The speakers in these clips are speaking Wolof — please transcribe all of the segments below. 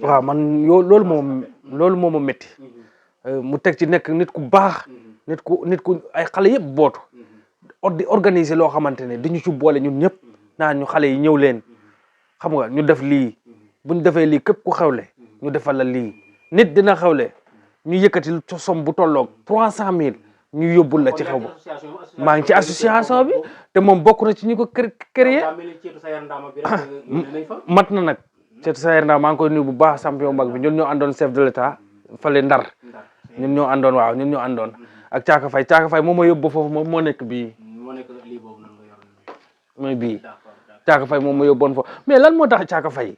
waaw man loolu moom ma métti mu teg ci nekk nit ku baax nit ku ay xale yëpp bootu di organiser loo xamante ne dañu ci boole ñun ñëpp naan ñu xale yi ñëw leen xam nga ñu def lii buñ defee lii képp ku xewle ñu defal la lii nit dina xewle ñu yëkkati somme bu tolloog 300,000 ñu yóbbul la ci xew ba maa ngi ci association bi te moom bokk na ci ñu ko créé mat na nag ceetu Sayer Ndaa maa ngi koy nuyu bu baax champion mag bi ñun ñoo àndoon chef de l'état fale Ndar ñun ñoo àndoon ak Caaka Fay moom ma yóbbu foofu moom moo nekk bii mooy bii Caaka Fay moom ma yóbboon foofu mais lan moo tax Caaka Fay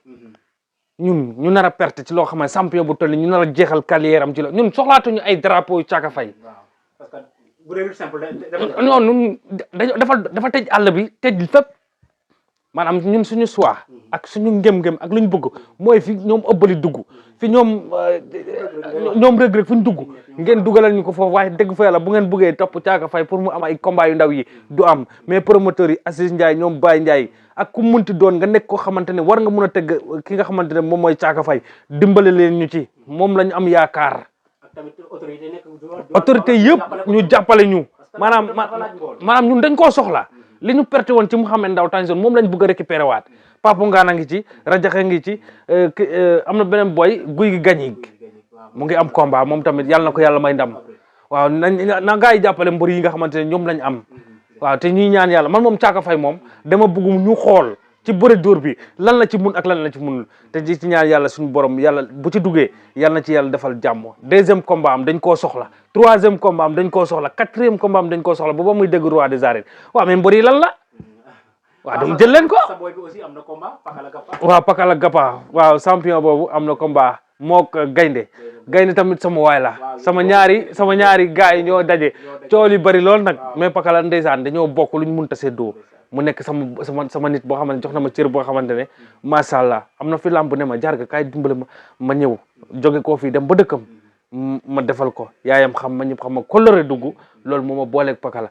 ñun ñu nar a perte ci loo xam ne champion bu toll ñu nar a jeexal carrière am ci la ñun soxlaatuñu ay drapeau yu Caaka Fay non ñun dafa tëj àll bi tëj fépp maanaam ñun suñu choix ak suñu ngëm-ngëm ak lu ñu bëgg mooy fi ñoom ëbbali dugg fi ñoom Reug Reug fu ñu dugg ngeen dugalal ñu ko foofu waaye dëgg fa yàlla bu ngeen bëggee topp Caaka Fay pour mu am ay combat yu ndaw yi du am mais promoteurs yi Aziz Ndiaye ñoom Baye Ndiaye ak ku munti doon nga nekk koo xamante ne war nga mun a tëgg ki nga xamante ne moom mooy Caaka Fay dimbale leen ñu ci moom lañu am yaakaar autorité yëpp ñu jàppale ñu maanaam ñun dañ koo soxla li ñu perte woon ci Mouhamed Ndao Tyson moom lañ bëgg a récupérer waat Papa Ngana ngi ci Rajaxe ngi ci am na beneen boy guy gi gañi mu ngi am combat moom tamit yàlla na ko yàlla may ndam waaw na gaa yi jàppale mbër yi nga xamante ne ñoom lañ am waaw te ñuy ñaan yàlla man moom Caaka Fay moom dama bëgg ñu xool ci bëre dóor bi lan la ci mun ak lan la ci munul te ci ñaan yàlla suñu borom yàlla bu ci duggee yàlla na ci yàlla defal jàmm deuxième combat am dañ koo soxla troisième combat am dañ koo soxla quatrième combat am dañ koo soxla ba muy dégg roi des arènes waaw mais mbër yi lan la waaw dama jël leen ko waaw Pakala Gappa waaw champion boobu am na combat mook gaynde tamit sama waay la sama ñaari gars yi ñoo daje coow li bari lool nag mais Pakala ndeysaan dañoo bokk luñ munta séddoo mu nekk sama nit boo xamante ne jox na ma cër boo xamante ne macha allah am na fi lamb ne ma Jarga kaay dimbale ma ñëw jóge koo fii dem ba dëkkam ma defal ko yaayam xam ma ñëpp xam ma kolore dugg loolu moo ma booleeg Pakala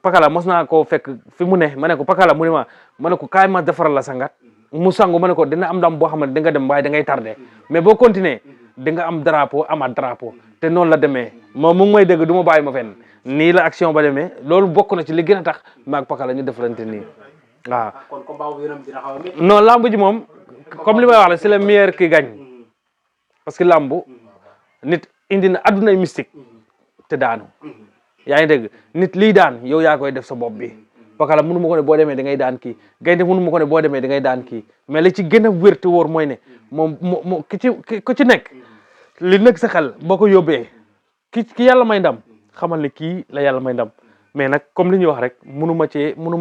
Pakala mos naa koo fekk fi mu ne ma ne ko Pakala mu ne ma ne ko kaay ma defaral la sangat mu sangu ma ne ko dina am ndam boo xamante da nga dem waaye da ngay tardé mais boo continuer di nga am drapeau amaat drapeau te noonu la demee moom mu ngi may dégg du ma bàyyi ma fenn nii la action ba demee loolu bokk na ci li gën a tax maag Pakala ñu defalante nii waaw. non lamb ji moom comme li may wax la c'est le meilleur qui gagne parce que lamb nit indi na addunay mystique te daanu yaa ngi dégg nit lii daan yow yaa koy def sa bopp bi Pakala mënu ma ko ne boo demee da ngay daan kii gaynde mënu ma ko ne boo demee da ngay daan kii mais li ci gën a wér te wóor mooy ne moom ku ci nekk li nekk sa xel boo ko yóbbee ki yàlla may ndam xamal ne kii la yàlla may ndam mais nag comme li ñuy wax rek mënu ma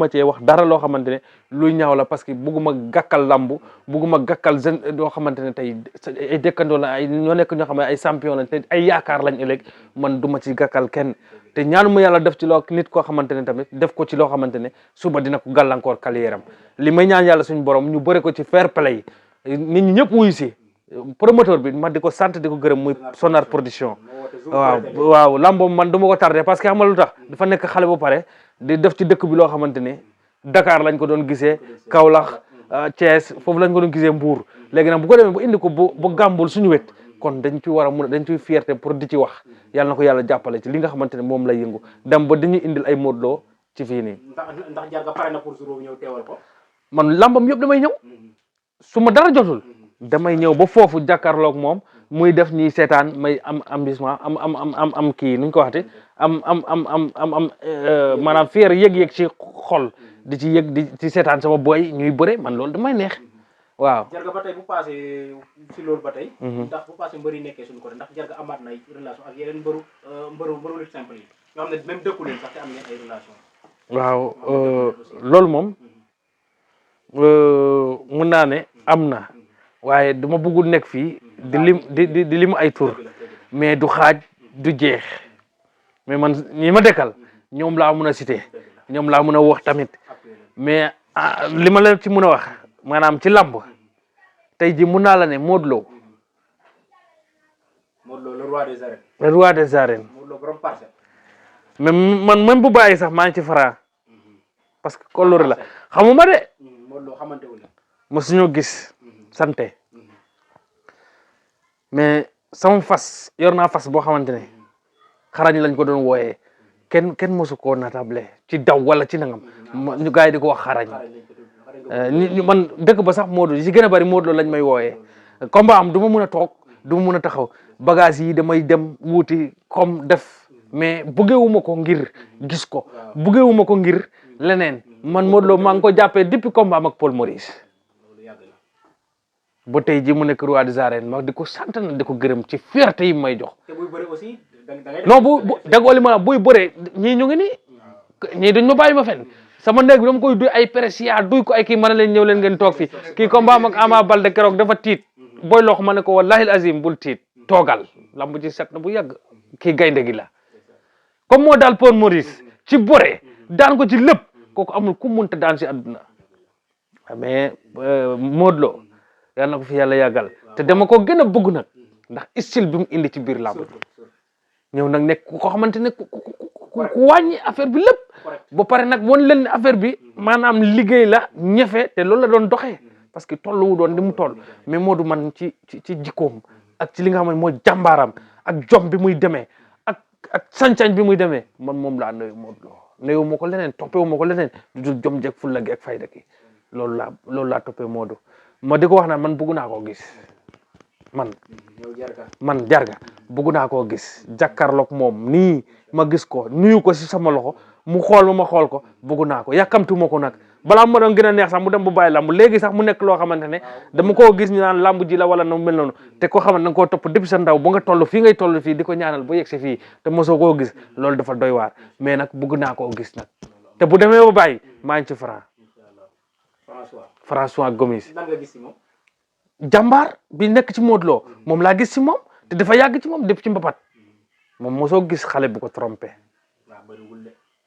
cee wax dara loo xamante ne luy ñaaw la parce que bugguma gàkkal lambu bugguma gàkkal jeune yoo xamante ne tey ay dëkkandoo la ay ñoo nekk ñoo xam ne ay champion lañ te ay yaakaar lañ ëllëg man du ma ci gàkkal kenn te ñaanu ma yàlla def ci loo nit koo xamante ne tamit def ko ci loo xamante ne suba dina ko gàllankoor carrière am li may ñaan yàlla suñu borom ñu bëre ko ci fair play nit ñi ñëpp wuyu si promoteur bi ma di ko sant di ko gërëm muy Sonar production waaw lamboom man du ma ko tardé parce que xam nga lu tax dafa nekk xale ba pare di def ci dëkk bi loo xamante ne Dakar lañ ko doon gisee Kaolack Thiès foofu lañ ko doon gisee Mbour léegi nag bu ko demee bu indi ko bu gàmbul suñu wet kon dañ ci war a mun dañ ciy fierté pour di ci wax yàlla na ko yàlla jàppale ci li nga xamante ne moom lay yëngu dem ba dañuy indil ay Modou Lo ci fii nii. ndax Jarga pare na pour jour ñëw teewal ko. man lambam yëpp damay ñëw su ma dara jotul damay ñëw ba foofu jàkkaarloog moom muy def ñuy seetaan may am ambissement am kii nuñ ko waxte maanaam fier yëg-yëg ci xol di ci yëg di ci seetaan sama boy ñuy bëre man loolu damay neex waaw. Jarga ba tey bu passé si loolu ba tey. ndax bu passé mbër yi nekkee suñu côté ndax Jarga amaat na ay relation ak yeneen mbëru lutte simple yi ñoo xam ne même dëkku leen sax te am ngeen ay relation. waaw loolu moom mun naa ne am na waaye dama bëggul nekk fii di lim ay tur mais du xaaj du jeex mais man ñi ma dekkal ñoom laa mun a cité ñoom laa mun a wax tamit mais li ma la ci mun a wax maanaam ci lamb tey ji mun naa la ne Modou Lo. Modou Lo le roi des arènes. le roi des arènes. Modou Lo borom Parcelles. man même bu bàyyi sax maa ngi ci Franc parce que kóllëre la xamuma de. Modou Lo xamante wu leen. mosuñoo gis sante mais sama fas yor naa fas boo xamante ne xarañ lañ ko doon wooyee kenn mosu koo natable ci daw wala ci nangam ñu gars yi di ko wax xarañ man dëkk ba sax Modou si gën a bari Modou lañ may wooyee combat am du ma mun a toog du ma mun a taxaw bagage yi damay dem wuuti comme def mais bëggewuma ko ngir gis ko bëggewuma ko ngir leneen man Modou Lo maa ngi ko jàppee depuis combat am ak Paul Maurice ba tey ji mu nekk roi des arènes ma di ko sant na di ko gërëm ci fierté yi may jox non bu dagoo li ma buy bëree ñii ñu ngi nii ñii duñ ma bàyyi ma fen sama néeg bi dama koy duy ay pressia duy ko ay kii mën a leen ñëw leen ngeen toog fi kii combat am ak Ama Baldé keroog dafa tiit booy lox ma ne ko wallahi azim bul tiit toogal lamb ci set na bu yàgg kii gaynde gi la comme moo daal Paul Maurice ci bëre daan ko ci lépp kooku amul ku munta daan si àdduna mais Modou Lo yal na ko fi yàlla yàggal te dama ko gën a bëgg nag ndax style bi mu indi ci biir lamb ñëw nag nekk ko xamante ne ku wàññi affaire bi lépp ba pare nag won leen ne affaire bi maanaam liggéey la ñefe te loolu la doon doxee parce que tolluwu doon ni mu toll mais Modou man ci jikkoom ak ci li nga xam ne mooy jàmbaaram ak jom bi muy demee ak sañ-sañ bi muy demee man moom laa nuyu Modou Lo nuyu ma ko leneen toppewu ma ko leneen du jom jeeg fulla gi ak fayda gi loolu laa toppee Modou ma di ko wax naan man bëgg naa koo gis man Jarga bëgg naa koo gis jàkkaarloog moom nii ma gis ko nuyu ko si sama loxo mu xool ma xool ko bëgg naa ko yàkkamtu ma ko nag balaa ma doon gën a neex sax mu dem bu bàyyi lamb léegi sax mu nekk loo xamante ne dama koo gis ñu naan lamb ji la wala na mel noonu te koo xamante na nga koo topp depuis sa ndaw ba nga toll fii ngay toll fii di ko ñaanal ba yegg si fii te mosoo koo gis loolu dafa doy waar mais nag bëgg naa koo gis nag te bu demee ba bàyyi maa ngi ci François Gomis jàmbaar bi nekk ci Modou Lo moom laa gis si moom te dafa yàgg ci moom depuis ci mbapat moom mosoo gis xale bu ko trompé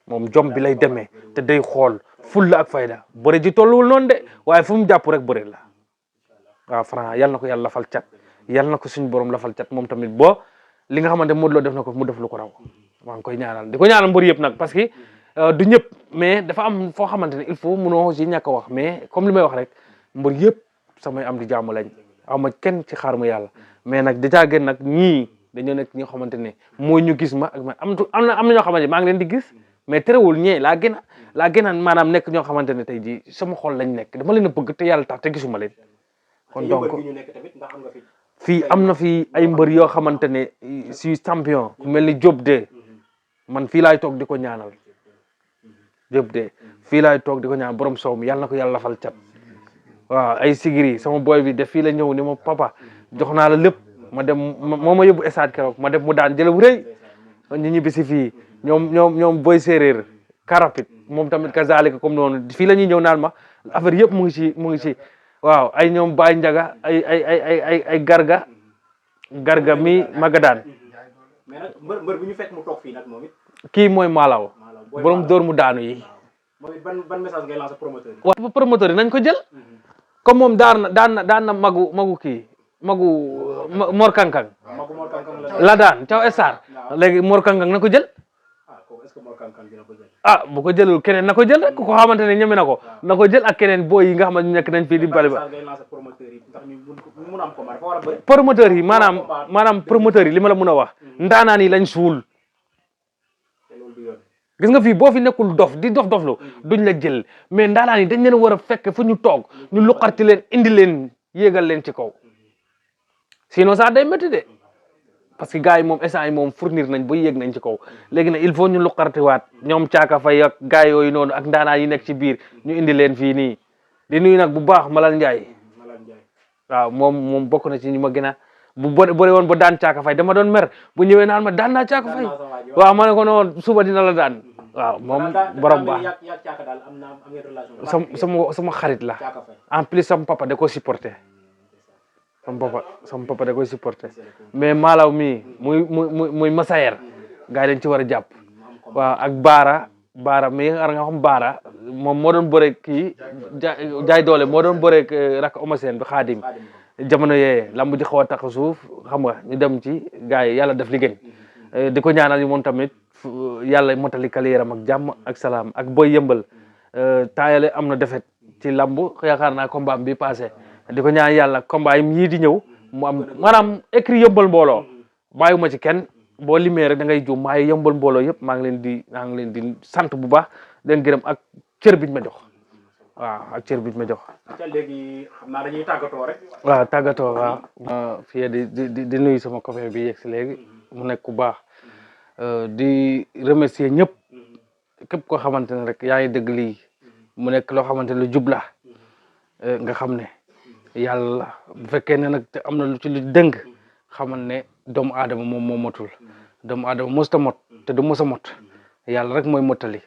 moom jom bi lay demee te day xool fulla ak fayda bëre ji tolluwul noonu de waaye fu mu jàpp rek bëre la waaw Franc yal na ko yàlla lafal cat yal na ko suñu borom lafal cat moom tamit boo li nga xamante Modou Lo def na ko mu def lu ko raw maa ngi koy ñaanal di ko ñaanal mbër yëpp nag parce que du ñëpp mais dafa am foo xamante ne il faut munoo si ñàkk a wax mais comme li may wax rek mbër yëpp samay am di jàmm lañ ama kenn ci xaar mu yàlla mais nag dèjà gën nag ñii dañoo nekk ñoo xamante ne mooy ñu gis ma ak ma am na ñoo xamante ne maa ngi leen di gis mais terewul ñee laa gën a maanaam nekk ñoo xamante ne tey jii sama xol lañ nekk dama leen a bëgg te yàlla tax te gisuma leen kon donc fii am na fi ay mbër yoo xamante ne si champion ku mel ni Diop de man fii laay toog di ko ñaanal Diop de fii laay toog di ko ñaanal borom soow mi yàlla na ko yàlla fal cat waaw ay sigiri sama boy bi def fii la ñëw ni ma papa jox naa la lépp ma dem moo ma yóbbu stade keroog ma dem mu daan jële bu rëy ñu ñibbi si fii ñoom boy séeréer karapit moom tamit kazalika comme noonu fii la ñuy ñëw naan ma affaire yëpp mu ngi ci waaw ay ñoom Baye Njaga ay garga mi magadaan mais nag mbër bi ñu fekk mu toog fii nag moom it kii mooy Malaw borom dóor mu daanu yi moom it ban message ngay lancer promoteur yi waaw promoteur yi nañ ko jël comme moom daan na magu kii magu Mor Kankang la daan caw estar léegi Mor Kankang na ko jël ah bu ko jëlul keneen na ko jël rek ko xamante ne ñeme na ko jël ak keneen booy yi nga xamante ñu nekk nañ fii di bali ba promoteur yi maanaam promoteur yi li ma la mën a wax ndaanaan yi lañ suul gis nga fii boo fi nekkul dof di doflu duñ la jël mais ndaanaan yi dañ leen war a fekk fu ñu toog ñu luqarti leen indi leen yéegal leen ci kaw sinon ça day métti de parce que gars yi moom instant yi moom fournir nañ ba yéeg nañ ci kaw léegi nag il faut ñu luqartiwaat ñoom caaka fay ak gars yooyu noonu ak ndaanaan yi nekk ci biir ñu indi leen fii nii di nuyu nag bu baax Malal Ndiaye waaw moom bokk na ci ñu ma gën a bu bëri woon ba daan caaka fay dama doon mer bu ñëwee naan ma daan naa caaka fay waaw ma ne ko noonu suba dina la daan waaw moom borom baax sama xarit la en plus sama papa da ko supporté sama papa da koy supporté mais Malaw mi muy Masayer gars yi dañ ci war a jàpp waaw ak Baara mi nga xam Baara moom moo doon bëre kii jaay doole moo doon bëre rak Omaseen bi Xaadim jamono yee lamb ji xaw a tax suuf xam nga ñu dem ci gars yi yàlla def li gën di ko ñaanal yi moom tamit yàlla motali kaliyeeram ak jàmm ak salaam ak boy yëmbal taayale am na defet ci lamb yaakaar naa combat bi passé di ko ñaan yàlla combat yi yii di ñëw mu am maanaam écrit yëmbal mbooloo bàyyiwuma ci kenn boo limee rek da ngay juum maaye yëmbal mbooloo yëpp maa ngi leen di sant bu baax leen gërëm ak cër biñ ma jox waaw ak cër biñ ma jox. léegi xam naa dañuy tàggatoo rek. waaw tàggatoo waaw. fii di nuyu sama copain bi yegg si léegi mu nekk ku baax di remercier ñëpp képp koo xamante ne rek yaa ngi dégg lii mu nekk loo xamante ne lu jub la nga xam ne yàlla bu fekkee ne nag am na lu ci lu dëng xamal ne doomu aadama moom moo motul doomu aadama mosut a mot te du mos a mot yàlla rek mooy mottali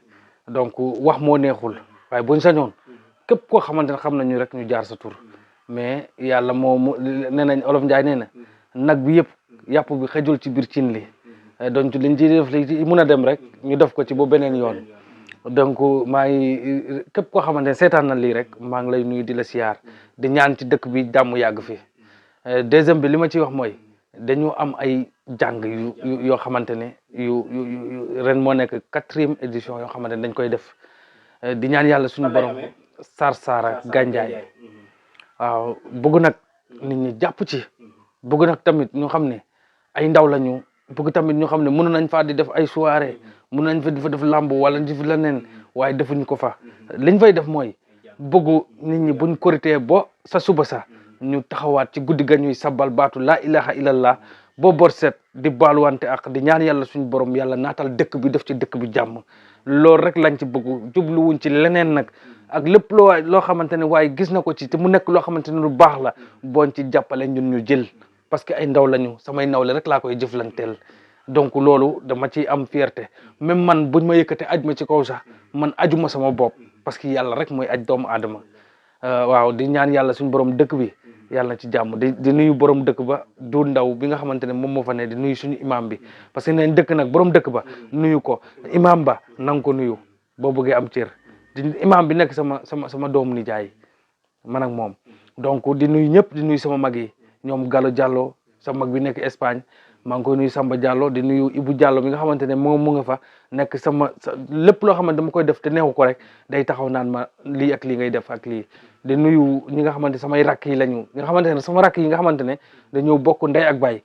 donc wax moo neexul waaye buñ sañoon képp koo xamante ne xam nañu rek ñu jaar sa tur mais yàlla moo nee nañ olof Njaay nee na nag bi yëpp yàpp bi xëjul ci biir cin li donc liñ ci def li mun a dem rek ñu def ko ci ba beneen yoon donc maa ngi képp koo xamante ne seetaan na lii rek maa ngi lay nuyu di la siyaar di ñaan ci dëkk bi jàmm yàgg fi deuxième bi li ma ciy wax mooy dañu am ay jàng yoo xamante ne yu ren moo nekk 4e édition yoo xamante ne dañ koy def di ñaan yàlla suñu borom Sarsara ak Gandiaye waaw bëgg nag nit ñi jàpp ci bëgg nag tamit ñu xam ne ay ndaw lañu bëgg tamit ñu xam ne mën nañ faa di def ay soirée mën nañ fa di fa def làmb wala di fi leneen waaye defuñu ko fa liñ fay def mooy bëggu nit ñi buñ korité bo sa suba sa ñu taxawaat ci guddi ga ñuy sabbal baatu laa ilaha illallah boo bor set di baaluwante ak di ñaan yàlla suñu borom yàlla naatal dëkk bi def ci dëkk bi jàmm loolu rek lañ ci bëggu jubluwuñ ci leneen nag ak lépp loo xamante ne waaye gis na ko ci te mu nekk loo xamante ne lu baax la boon ci jàppale ñun ñu jël parce que ay ndaw lañu samay nawle rek laa koy jëflanteel donc loolu dama ciy am fierté même man buñ ma yëkkate aj ma ci kaw sax man ajuma sama bopp parce que yàlla rek mooy aj doomu aadama waaw di ñaan yàlla suñu borom dëkk bi yàlla na ci jàmm di nuyu borom dëkk ba du ndaw bi nga xamante ne moom moo fa ne di nuyu suñu imam bi parce que neen dëkk nag borom dëkk ba nuyu ko imam ba nanga ko nuyu boo bëggee am cër di imam bi nekk sama doomu nijaay man ak moom donc di nuyu ñëpp di nuyu sama mag yi ñoom Gallo Diallo sama mag bi nekk Espagne maa ngi koy nuyu Samba Diallo di nuyu Ibou Diallo mi nga xamante ne moom mu nga fa nekk lépp loo xamante dama koy def te neexu ko rek day taxaw naan ma lii ak lii ngay def ak lii di nuyu ñi nga xamante samay rakk yi lañu nga xamante ne sama rakk yi nga xamante ne dañoo bokk ndey ak baay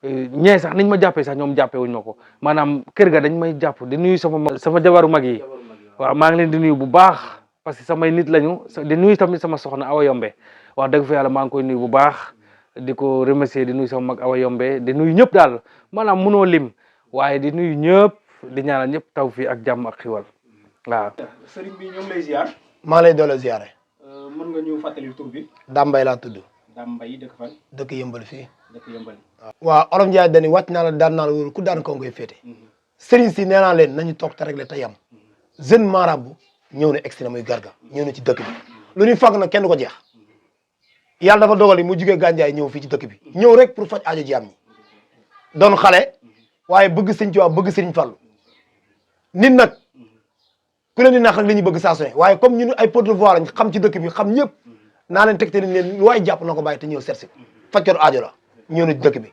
ñee sax niñ ma jàppee sax ñoom jàppee wuñ ma ko maanaam kër ga dañ may jàpp di nuyu sama jabaru mag yi waaw maa ngi leen di nuyu bu baax parce que samay nit lañu di nuyu tamit sama soxna Awa Yombe wax dëgg fa yàlla maa ngi koy nuyu bu baax di ko remercier di nuyu sama mag Awa Yombe di nuyu ñëpp daal maanaam mënoo lim waaye di nuyu ñëpp di ñaanal ñëpp taw fii ak jàmm ak xiwal waaw. sëriñ bi ñoo ngi lay ziar. maa lay doole ziare. mën nga ñu fàttali tur bi. Dambay laa tudd. Dambay dëkk fan. dëkk yëmbal fii. dëkk yëmbal. waaw Olof Njaay dañuy wàcc naa la daan naa la wóor ku daan kaw ngay féete. sëriñ si nee naa leen nañu toog te réglé te yam. jeune marabout ñëw na extrême muy Garga ñëw na ci dëkk bi lu ñuy fàgg nag kenn du ko jeex. yàlla dafa dogal mu jugee Gandiaye ñëw fii ci dëkk bi ñëw rek pour faj aajo jaam ñi doon xale waaye bëgg sëñ Tuubaa bëgg sëriñ Fallu nit nag ku leen di nax rek la ñuy bëgg saa su ne waaye comme ñun ay porte-voix lañ xam ci dëkk bi xam ñëpp naa leen tegte nañ leen waaye jàpp na ko bàyyi te ñëw sersi fajkatu aajo la ñëw na ci dëkk bi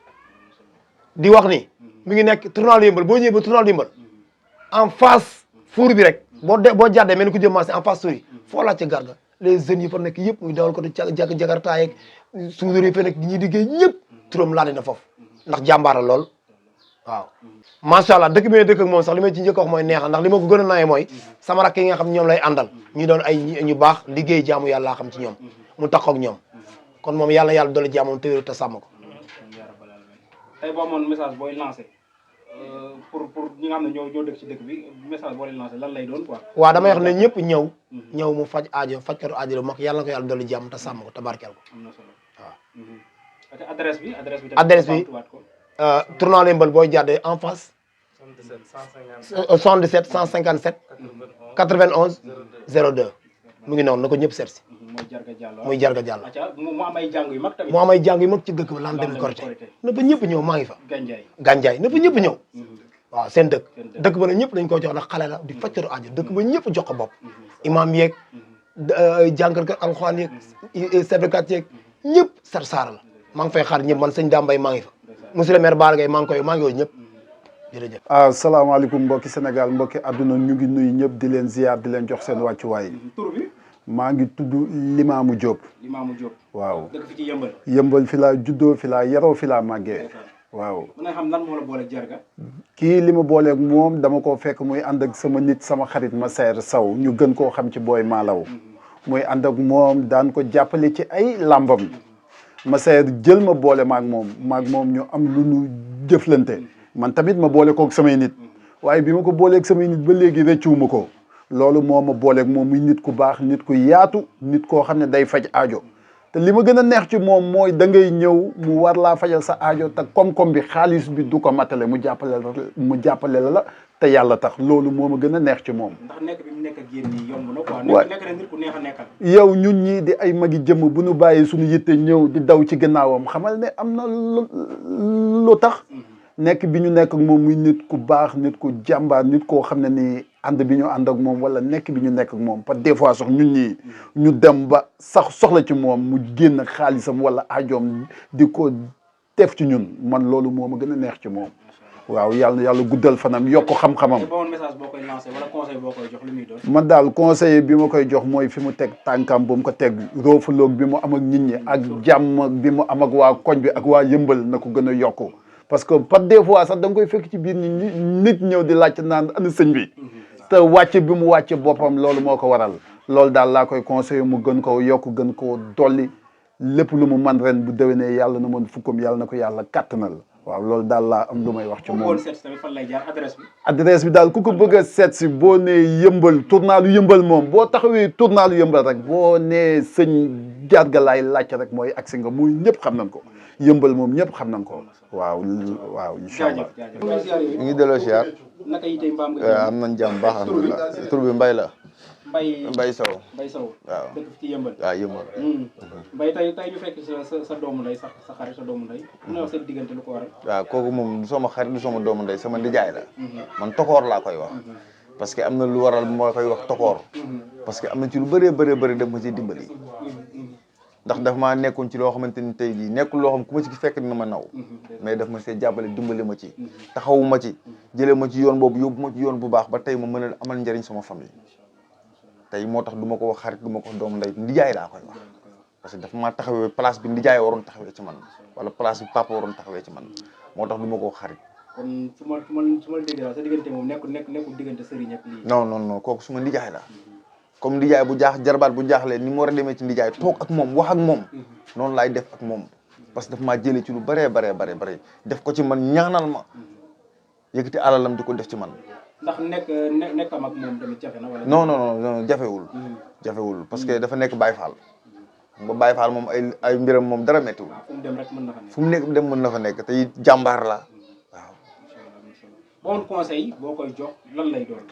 di wax ni mi ngi nekk tournal Yëmbal boo ñëwee ba tournal Yëmbal en face four bi rek boo jàddee mel ni ku jëm marché en face four yi foo laaj ci Garga les jeunes yi fa nekk yëpp muy dawal ko di jakarta yeeg suudar yi fa nekk ñi liggéey ñëpp turam laa na foofu ndax jàmbaara lool waaw macha allah dëkk bi dëkk ak moom sax li may ci njëkk wax mooy neexal ndax li ma ko gën a naye mooy sama rakk yi nga xam ñoom lay àndal ñu doon ay ñu baax liggéey jaamu yàlla laa xam ci ñoom mu taxaw ak ñoom kon moom yàlla dolli jaamam te wéru te sàmm ko. tey boo amoon message booy lancé pour ñi nga xam ne ñoo dëkk ci dëkk bi message boo leen lancé lan lay doon quoi. waaw damay wax ne ñëpp ñëw mu faj aajo fajkatu aajo la mag yàlla na ko yàlla dolli jàmm te sàmm ko te barkeel ko. am na solo waaw. adresse bi adresse bi tournal Yëmbal booy jàddee en face. 77 157 91 02 mu ngi noonu na ko ñëpp seet si. muy Jarga Diallo. mu am ay jàng yu mag tamit. mu am ay jàng yu mag ci dëkk bi lan demee Korité na ba ñëpp ñëw maa ngi fa. Gandiaye na ba ñëpp ñëw. waaw seen dëkk ba nag ñëpp dañ ko jox ndax xale la di fajtaru aajo dëkk ba ñëpp jox ko bopp. imam yeeg jàngal alxuraan yeeg sebekat yeeg ñëpp Sarsara la maa ngi fay xaar ñëpp man sëñ Dambay maa ngi fa. monsieur le maire Bara Gaye maa ngi woo ñëpp jërëjëf. asalaamaaleykum mbokki Sénégal mbokki àdduna ñu ngi nuyu ñëpp di leen ziar di leen jox seen wàccuwaay. tur bi. maa ngi tudd Limaamu Diop. Limaamu Diop. waaw dëkk fi ci Yëmbal. Yëmbal fi laa juddoo fi laa yaroo fi laa màggee. waaw. mën nga xam lan moo la boole Jarga. kii li ma booleeg moom dama ko fekk muy ànd ak sama nit sama xarit Massaer Sow ñu gën koo xam ci Boy Malaw. muy ànd ak moom daan ko jàppale ci ay làmbam. Massaer jël ma boole maag moom ñu am lu ñu jëflante. man tamit ma boole koog samay nit. waaye bi ma ko booleeg samay nit ba léegi rëccuwuma ko. loolu moo ma booleeg moom muy nit ku baax nit ku yaatu nit koo xam ne day faj aajo. te li ma gën a neex ci moom mooy da ngay ñëw mu war laa fajal sa aajo te koom-koom bi xaalis bi du ko matale mu jàppale la te yàlla tax loolu moo ma gën a neex ci moom. ndax nekk bi mu nekk ak yéen nii yomb na quoi. nekk na nit ku neex a nekkal. yow ñun ñii di ay magi jëmm bu ñu bàyyi suñu yitte ñëw di daw ci gannaawam xamal ne am na lu tax. nekk bi ñu nekk ak moom muy nit ku baax nit ku jàmbaar nit koo xam ne ni ànd bi ñu ànd ak moom wala nekk bi ñu nekk ak moom par des fois sax ñun ñii ñu dem ba sax soxla ci moom mu génn xaalisam wala ajoom di ko def ci ñun man loolu moo ma gën a neex ci moom. waaw yàlla guddal fanam yokk xam-xamam. message boo koy lancé wala conseil boo koy jox lu muy doon. man daal conseiller bi ma koy jox mooy fi mu teg tànkam bu mu ko teg roofaloog bi mu am ak nit ñi ak jàmm bi mu am ak waa koñ bi ak waa Yëmbal na ko gën a yokku. parce que par des fois sax da nga koy fekk ci biir nit ñëw di laajte naan ana sëñ bi te wàcce bi mu wàcce boppam loolu moo ko waral loolu daal laa koy conseillé mu gën koo yokk gën koo dolli lépp lu mu man ren bu déwénee yàlla na mën fukkam yàlla na ko yàlla kàttanal waaw loolu daal laa am lu may wax ci moom. adresse bi daal ku ko bëgg a seet si boo nee Yëmbal tournalu Yëmbal moom boo taxawee tournalu Yëmbal rek boo nee sëñ Jarga laay laajte rek mooy agsi nga muy ñëpp xam nañ ko Yëmbal moom ñëpp xam nañ ko. waaw incha allah. ñu ngi delloo siyaar. naka yi tey mbaam nga am nañ jàmm baax alhamdulilah tur bi Mbaye la. Mbaye Sow. Mbaye Sow. waaw dëkk ci Yëmbal. waaw Yëmbal. Mbaye tey ñu fekk sa doomu ndey sa xarit sa doomu ndey. mu ne wax seen diggante lu ko waral. waaw kooku moom du sama xarit du sama doomu ndey sama nijaay la. man tokoor laa koy wax. parce que am na lu waral moo koy wax tokoor. parce que am na ci lu bëree bëri def ma ci dimbali. ndax daf maa nekkoon ci loo xamante ni tey jii nekkul loo xam ku ma ci fekk dina ma naw mais daf ma see jàppale dimbali ma ci taxawu ma ci jëlee ma ci yoon boobu yóbbu ma ci yoon bu baax ba tey ma mën a amal njëriñ sama famille tey moo tax du ma ko wax xarit du ma ko wax doomu ndey ndijaay laa koy wax parce que daf maa taxawee place bi ndijaay waroon taxawee ci man wala place bi papa waroon taxawee ci man moo tax du ma ko wax xarit. kon su ma la déggee daal sa diggante moom nekkul diggante sëriñ ak lii. non kooku suma ndijaay la. comme ndijaay bu jarbaat bu jaaxlee ni mu war a demee ci ndijaay toog ak moom wax ak moom noonu laay def ak moom parce que daf maa jëlee ci lu bëree def ko ci man ñaanal ma yëkkati alalam di ko def ci man. ndax nekkam ak moom tamit jafe na wala. non jafewul parce que dafa nekk Baye Fall ba Baye Fall moom ay mbiram moom dara méttiwul. fu mu dem rek mën na fa nekk. fu mu nekk dem mën na fa nekk te it jàmbaar la waaw. bon conseil boo koy jox lan lay doon.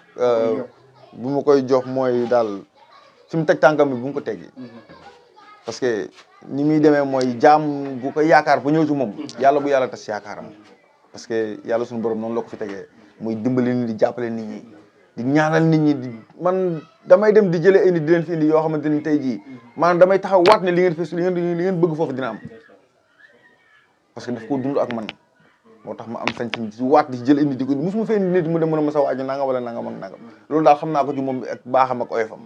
bu ma koy jox mooy daal fi mu teg tànkam bi bu mu ko teggi parce que ni muy demee mooy jaam bu ko yaakaar ba ñëw ci moom yàlla bu yàlla tas yaakaaram parce que yàlla suñu borom noonu la ko fi tegee muy dimbali nit di jàppale nit ñi di ñaanal nit ñi man damay dem di jëlee ay nit di leen fi indi yoo xamante ni tey jii maanaam damay taxaw waat ne li ngeen bëgg foofu dina am parce que daf ko dund ak man moo tax ma am sañ-sañ ci waat di jël indi di ko musuma fee indi nit mu dem mën a ma sa waaju nangam wala nangam ak nangam loolu daal xam naa ko ci moom ak baaxam ak oyofam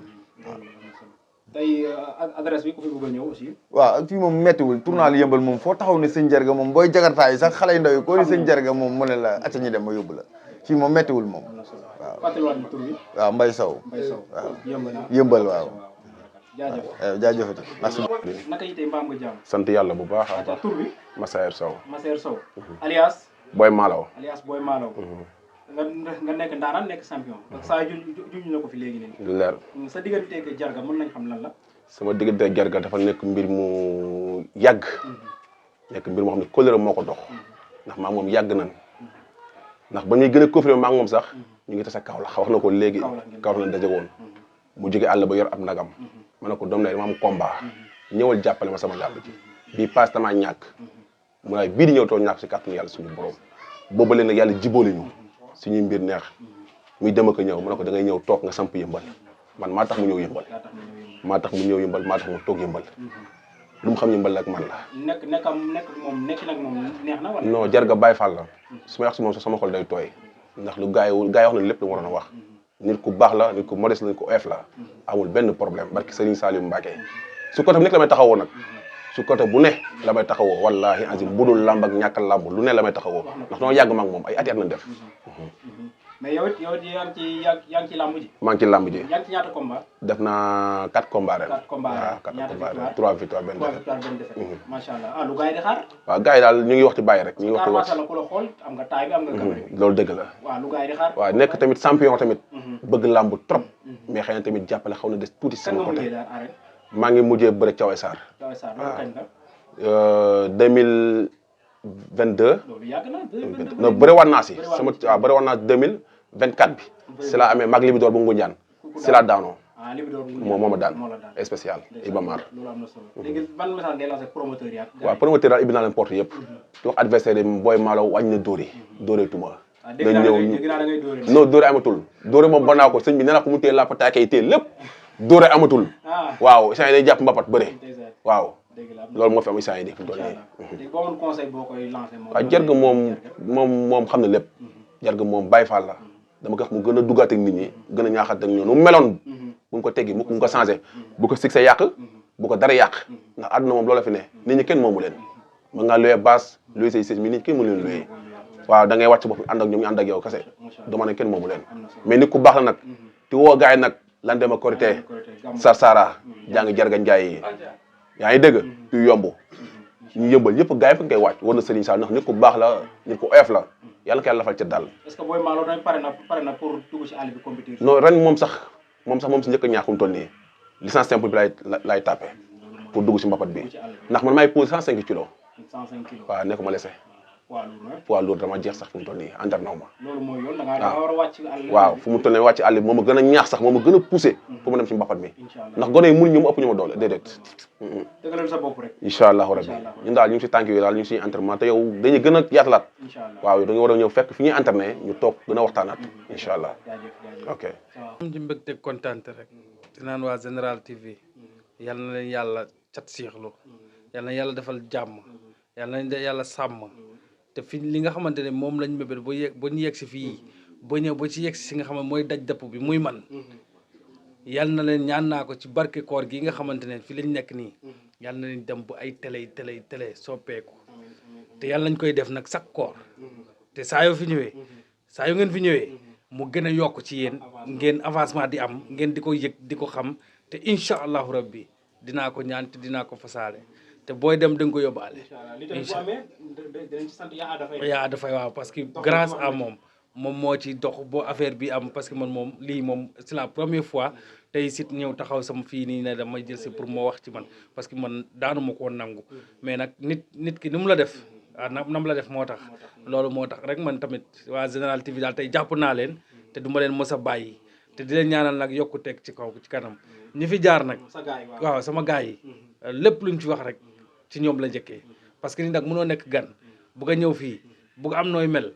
waaw. tey adresse bi ku fi bëgg a ñëw aussi. waaw ak fii moom méttiwul tournal Yëmbal moom foo taxaw ne sëñ Jarga moom booy jagartaa yi sax xale yu ndaw yi koo ni sëñ Jarga moom mu ne la acca ñu dem ma yóbbu la fii moom méttiwul moom waaw. fàttaliwaat ñu tur bi. waaw Mbaye Sow. waaw Yëmbal waaw. jaajëf merci. naka yi tey mbaam nga jàmm. sant yàlla bu baax a baax. tur bi. Massaer Sow. Massaer Sow. alias. Boy Malaw. Boy Malaw. nga nekk ndaanaan nekk champion. parce que saa juñ na ko fi léegi nii. leer sa digganteeg Jarga mën nañ xam lan la. sama diggante Jarga dafa nekk mbir mu yàgg. nekk mbir moo xam ne kóllëre moo ko dox. ndax maa moom yàgg nañ. ndax ba ñuy gën a confirmé maa moom sax ñu ngi tase Kaolack wax na ko léegi Kaolack na daje woon. mu jóge àll ba yor ab nagam. ma ne ko doom lay dama am combat. ñëwal jàppale ma sama làmb ji. bii paas damaa ñàkk. mu ne bii di ñëw too ñàkk si kàttanu yàlla suñu borom. boobu leen nag yàlla jiboole ñu. suñuy mbir neex. muy dem ak a ñëw mu ne ko da ngay ñëw toog nga samp Yëmbal. man maa tax mu ñëw Yëmbal. maa tax mu ñëw Yëmbal maa tax mu toog Yëmbal. lu mu xam Yëmbal ak man la. nekk nag moom neex na wala. non Jarga Baye Fall la. su ma wax si moom sax sama xol day tooy. ndax lu gaa yi wax na lépp lu mu waroon a wax. nit ku baax la nit ku modeste la nit ku oyof la amul benn problème barki Serigne Saliou Mbacké su côté bu nekk la may taxawoo nag su côté bu ne la may taxawoo wallahi azim budul lamb ak ñàkk lamb lu ne la may taxawoo ndax noo yàgg maag moom ay ati at nañ def mais yow it yaa ngi ci lamb ji. maa ngi ci lamb ji yaa ngi ci ñaata combat. def naa 4 combats ren 4 combats waaw 4 ñaata combats ren victoire 3 victoires benn 3 défaite victoire benn défaite. macha allah ah lu gars yi di xaar. waaw gars yi daal ñu ngi waxti bàyyi rek ñu ngi waxti macha allah ku la xool am nga taay bi am nga gabarit bi. loolu dëgg la waaw lu gars yi di xaar. waaw nekk tamit champion tamit bëgg lamb trop mais xëy na tamit jàppale xaw na des tuuti kan sama nga côté mujjee daal arène. maa ngi mujjee bëre Thiawé Sarr Thiawé Sarr loolu kañ la. 2022 loolu yàgg na 2022. non bëre waat naa si sama waaw bëre waat naa 2024 bi si laa amee mag Libidor bu Ngunjaan si laa daanoo ah Libidor moo ma daan moo la daan. spécial Iba Mar loolu am na solo. léegi ban message ngay lancer promoteur yi ak. waaw promoteur daal ibbi naa leen porte yëpp di wax adversaire yi Boy Malo wàññi na dóore dóore tuma ah dégg naa da ngay dóore. non dóore amatul dóore moom ba naa ko sëñ bi nee naa ko mu téye lappataake yi téye lépp dóore amatul waaw isaan yi day jàpp mbapat bëre waaw loolu moo fi am isaan yi di fi doon nii léegi boo amoon conseil boo koy lancer moom. waaw Jarga moom xam na lépp Jarga moom Baye Fall la dama ko wax mu gën a duggaat ak nit ñi gën a ñaaxaat ak ñoom nu mu meloon bu mu ko teggi mu ko changé bu ko succès yàq bu ko dara yàq ndax àdduna moom loola fi ne nit ñi kenn moomu leen ma ngaa luyee base luyee say sëñ mi nit ñi kenn mu leen luyee waaw da ngay wàcc bopp ànd ak ñoom ñu ànd ak yow kese dama ne kenn moomu leen mais nit ku baax la nag te woo gars yi nag lan dema korité Sarsara jaa ngi Jarga Njaay yi yaa ngi dégg yu yomb ñu yëmbal yëpp gars yi fa ngay wàcc war na Serigne Sall ndax nit ku baax la nit ku oyof la yàlla ko yàlla lafal ca daal. est-ce que Boy Malo dañ pare na pour dugg ci àll bi compétition. non ren moom sax moom si njëkk a ñaax fu mu toll nii licence simple bi laay tapé pour dugg si mbapat bi ndax man maay posé 105 kilos. 105 kilos waaw nekk ma lese. poids lourd dama jeex sax fu mu toll nii entraîné wu ma. loolu mooy yoon da nga war a wàcc àll. waaw fu mu toll nii wàcc àll bi moom a gën a ñaax sax moom a gën a poussé pour ma dem si mbapat mi ndax gone yi mënuñ ñu ma ëpp ñu ma doole déedéet. dëggalal sa bopp rek. incha allahu rabbi ñun daal ñu ngi si tànk yooyu daal ñu ngi si entraînement te yow dañuy gën a yaatalaat. waaw dañu war a ñëw fekk fi ñuy entraîné ñu toog gën a waxtaanaat incha allah. ok. am ci mbégte kontaan rek di naan waa Général TV yal na leen yàlla cat siixlu yal na yàlla defal jàmm yal na yàlla sàmm te fi li nga xamante ne moom lañ mébét ba ñu yegg si fii ba ñëw ba ci yegg si nga xam ne mooy daj dëpp bi muy man yal na leen ñaan naa ko ci barke koor gi nga xamante ne fi lañ nekk nii yal na leen dem bu ay télé soppeeku te yàlla nañ koy def nag chaque koor te saa yoo fi ñëwee saa yu ngeen fi ñëwee mu gën a yokk ci yéen ngeen avancement di am ngeen di ko yëg di ko xam te incha allahu rabbi dinaa ko ñaan te dinaa ko fasaale te booy dem da nga ko yóbbaale. incha allah yaa dafay waaw parce que grâce à moom moo ci dox boo affaire bi am parce que man moom lii moom c'est la première fois tey sit ñëw taxaw sama fii nii ne damay jël si pour moo wax ci man parce que man daanu ma ko nangu mais nag nit ki ni mu la def waaw nam la def moo tax loolu moo tax rek man tamit waa Général TV daal tey jàpp naa leen te du ma leen mës a bàyyi te di leen ñaanal nag yokku teg ci kaw ci kanam ñi fi jaar nag waaw sama gars yi lépp luñ ci wax rek ci ñoom la njëkkee parce que ni nag mënoo nekk gan bugg a ñëw fii bugg am nooy mel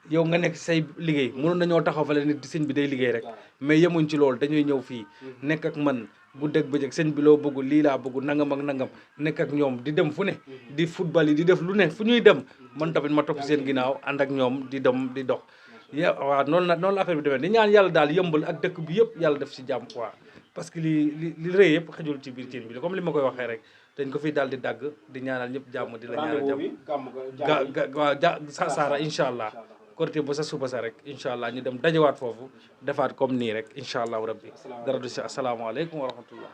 yow nga nekk say liggéey mënoon nañoo taxaw fale nit sëñ bi day liggéey rek mais yemuñ ci loolu dañuy ñëw fii nekk ak man bu dégg bëjëg sëñ bi loo bëgg lii laa bëgg nangam ak nangam nekk ak ñoom di dem fu ne di football yi di def lu ne fu ñuy dem man tamit ma topp seen ginnaaw ànd ak ñoom di dem di dox waaw noonu la affaire bi demee di ñaan yàlla daal yëmbal ak dëkk bi yëpp yàlla def ci jàmm quoi parce que li rëy yëpp xëjul ci biir cin bi comme li ma koy waxee rek dañ ko fi daal di dagg di ñaanal ñëpp jàmm di la ñaanal jàmm waaw Sarsara incha allah korité ba sa suba sa rek incha allah ñu dem dajewaat foofu defaat comme nii rek incha allah rabbi dara du si asalaamaaleykum wa rahmatullah